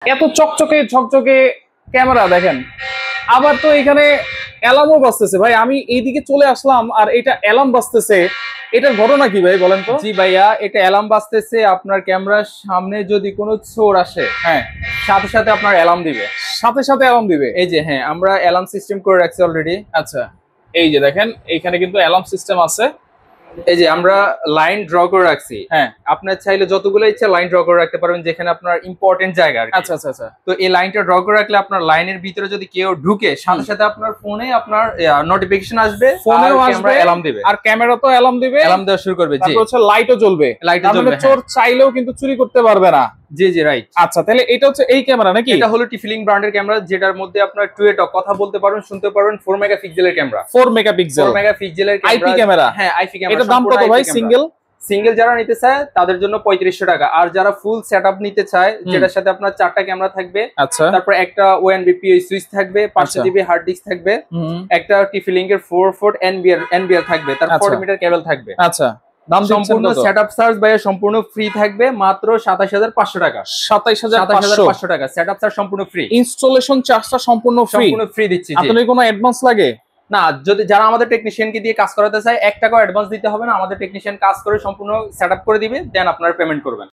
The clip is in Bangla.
এত চকচকে ঝকঝকে ক্যামেরা দেখেন, আবার তো এখানে অ্যালার্মও বাজতেছে। ভাই আমি এইদিকে চলে আসলাম আর এটা অ্যালার্ম বাজতেছে, এটার ঘটনা কি ভাই বলেন তো? জি ভাইয়া, এটা অ্যালার্ম বাজতেছে। আপনার ক্যামেরার সামনে যদি কোনো চোর আসে, হ্যাঁ, সাথে সাথে আপনার অ্যালার্ম দিবে। সাথে সাথে অ্যালার্ম দিবে। এই যে হ্যাঁ, আমরা অ্যালার্ম সিস্টেম করে রাখছি অলরেডি। আচ্ছা, এই যে দেখেন এইখানে কিন্তু অ্যালার্ম সিস্টেম আছে। এই যে আমরা লাইন ড্র করে রাখছি। হ্যাঁ, আপনার চাইলে যতগুলো ইচ্ছা লাইন ড্র করে রাখতে পারবেন, যেখানে আপনার ইম্পর্টেন্ট জায়গা আর কি। আচ্ছা আচ্ছা আচ্ছা। তো এই লাইনটা ড্র করে রাখলে আপনার লাইনের ভিতরে যদি কেউ ঢুকে, সাথে সাথে আপনার ফোনে আপনার নোটিফিকেশন আসবে, ফোনেও আর আসবে, ক্যামেরা অ্যালার্ম দিবে, আর ক্যামেরা তো অ্যালার্ম দিবে, অ্যালার্ম দেওয়া শুরু করবে। জি, তারপর হচ্ছে লাইটও জ্বলবে। লাইটও জ্বলবে। চোর চাইলেও কিন্তু চুরি করতে পারবে না। জি জি, রাইট। আচ্ছা, তাহলে এটা হচ্ছে এই ক্যামেরা নাকি? এটা হলো টিফলিং ব্র্যান্ডের ক্যামেরা, যেটার মধ্যে আপনার টক কথা বলতে পারবেন, শুনতে পারবেন। 4 মেগাপিক্সেলের ক্যামেরা। 4 মেগাপিক্সেল 4 মেগাপিক্সেলের আইপি ক্যামেরা। হ্যাঁ, আইপি ক্যামেরা। এটার দাম কত ভাই সিঙ্গেল? সিঙ্গেল যারা নিতে চায় তাদের জন্য 3500 টাকা। আর যারা ফুল সেটআপ নিতে চায়, যেটার সাথে আপনার 4টা ক্যামেরা থাকবে, আচ্ছা, তারপর একটা ONBPI সুইচ থাকবে, 500 জিবি হার্ড ডিস্ক থাকবে, একটা টিফলিংক এর 4 ফুট এনবিআর থাকবে, তার 40 মিটার কেবল থাকবে। আচ্ছা, দাম সম্পূর্ণ সেটআপ চার্জ ভাইয়া সম্পূর্ণ ফ্রি থাকবে, মাত্র 27500 টাকা। 27500 টাকা সেটআপ চার্জ সম্পূর্ণ ফ্রি। ইনস্টলেশন চার্জটা সম্পূর্ণ ফ্রি দিচ্ছি। আপনাদের কোনো অ্যাডভান্স লাগে না, যদি যারা আমাদের টেকনিশিয়ানকে দিয়ে কাজ করাতে চায় 1 টাকাও অ্যাডভান্স দিতে হবে না। আমাদের টেকনিশিয়ান কাজ করে সম্পূর্ণ সেটআপ করে দিবে, দেন আপনারা পেমেন্ট করবেন।